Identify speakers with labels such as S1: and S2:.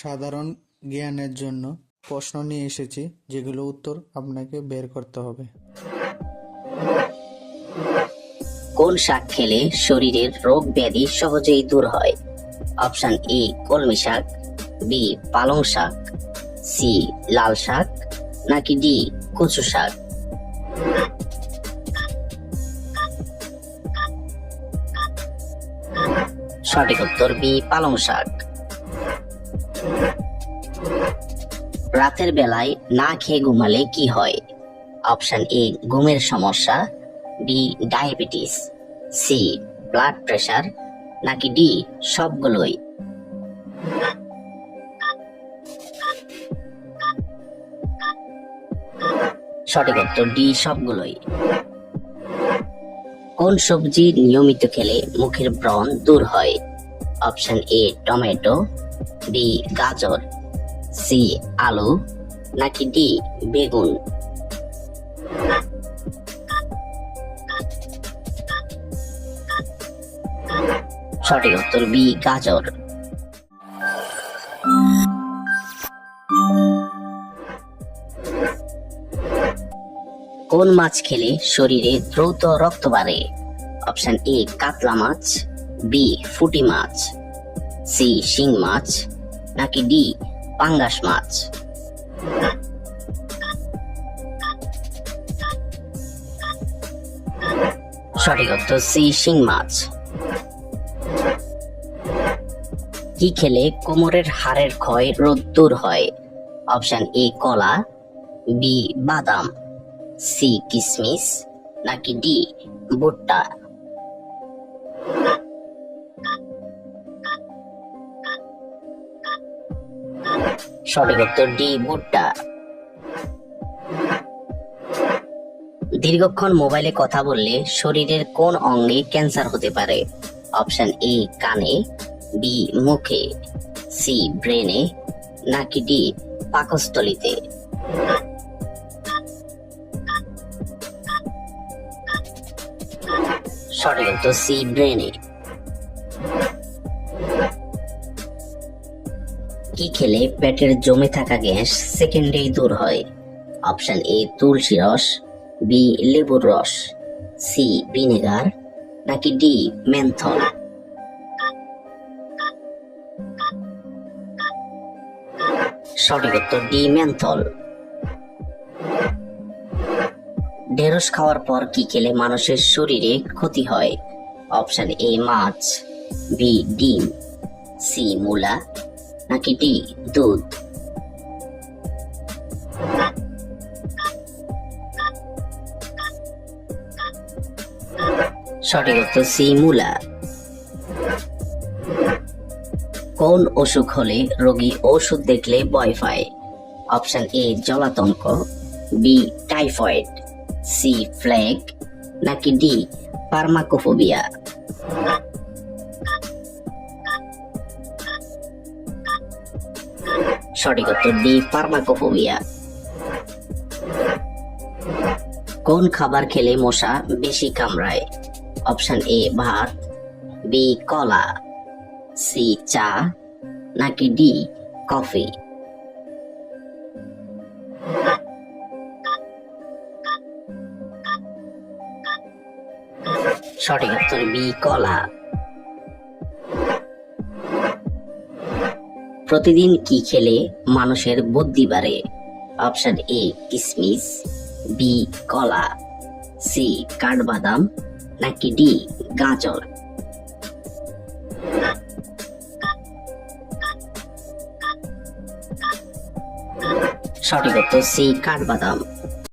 S1: সাধারণ জ্ঞানের জন্য প্রশ্ন নিয়ে এসেছি, যেগুলো উত্তর আপনাকে বের করতে হবে।
S2: কোন শাক খেলে শরীরের রোগ ব্যাধি সহজেই দূর হয়? অপশন এ কলমি শাক, বি পালং শাক, সি লাল শাক, নাকি ডি কচু শাক? সঠিক উত্তর বি পালং শাক। রাতের বেলায় না খেয়ে ঘুমালে কি হয়? অপশন এ ঘুমের সমস্যা, B diabetes, C blood pressure, নাকি ডি সবগুলোই? সঠিক উত্তর ডি সবগুলোই। কোন সবজি নিয়মিত খেলে মুখের ব্রণ দূর হয়? অপশন এ টমেটো, বি গাজর, সি আলু, নাকি ডি বেগুন? সঠিক উত্তর বি গাজর। কোন মাছ খেলে শরীরে দ্রুত রক্ত বাড়ে? অপশন এ কাতলা মাছ, বি ফুটি মাছ, সি শিং মাছ, নাকি ডি পাঙ্গাস মাছ? সঠিক উত্তর সি শিং মাছ। কি খেলে কোমরের হাড়ের ক্ষয় রোগ দূর হয়? অপশন এ কলা, বি বাদাম, সি কিশমিশ, নাকি ডি ভুট্টা? সঠিক উত্তর ডি ভুট্টা। দীর্ঘক্ষণ মোবাইলে কথা বললে শরীরের কোন অঙ্গে ক্যান্সার হতে পারে? অপশন এ কানে, বি মুখে, সি ব্রেনে, নাকি ডি পাকস্থলীতে? সঠিক উত্তর সি ব্রেনে। কি খেলে পেটের জমে থাকা গ্যাস সেকেন্ডেই দূর হয়? অপশন এ তুলসী রস, বি লেবুর রস, সি ভিনেগার, নাকি ডি মেন্থল? সঠিক উত্তর ডি মেন্থল। ঢেঁড়স খাওয়ার পর কি খেলে মানুষের শরীরে ক্ষতি হয়? অপশন এ মাছ, বি ডিম, সি মূলা, নাকি ডি দুধ? সঠিক উত্তর সি মূলা। কোন অসুখ হলে রোগী ওষুধ দেখলে ভয় পায়? অপশন এ জলাতঙ্ক, বি টাইফয়েড, সি প্লেগ, নাকি ডি ফার্মাকোফোবিয়া? সঠিক উত্তর ডি ফার্মাকোফোবিয়া। কোন খাবার খেলে মশা বেশি কামড়ায়? অপশন এ ভাত, বি কলা, সি চা, নাকি ডি কফি? সঠিক উত্তর বি কলা। প্রতিদিন কি খেলে মানুষের বুদ্ধি বাড়ে? অপশন এ কিশমিশ, বি কলা, সি কাঠবাদাম, নাকি ডি গাজর? সঠিক উত্তর সি কাঠবাদাম।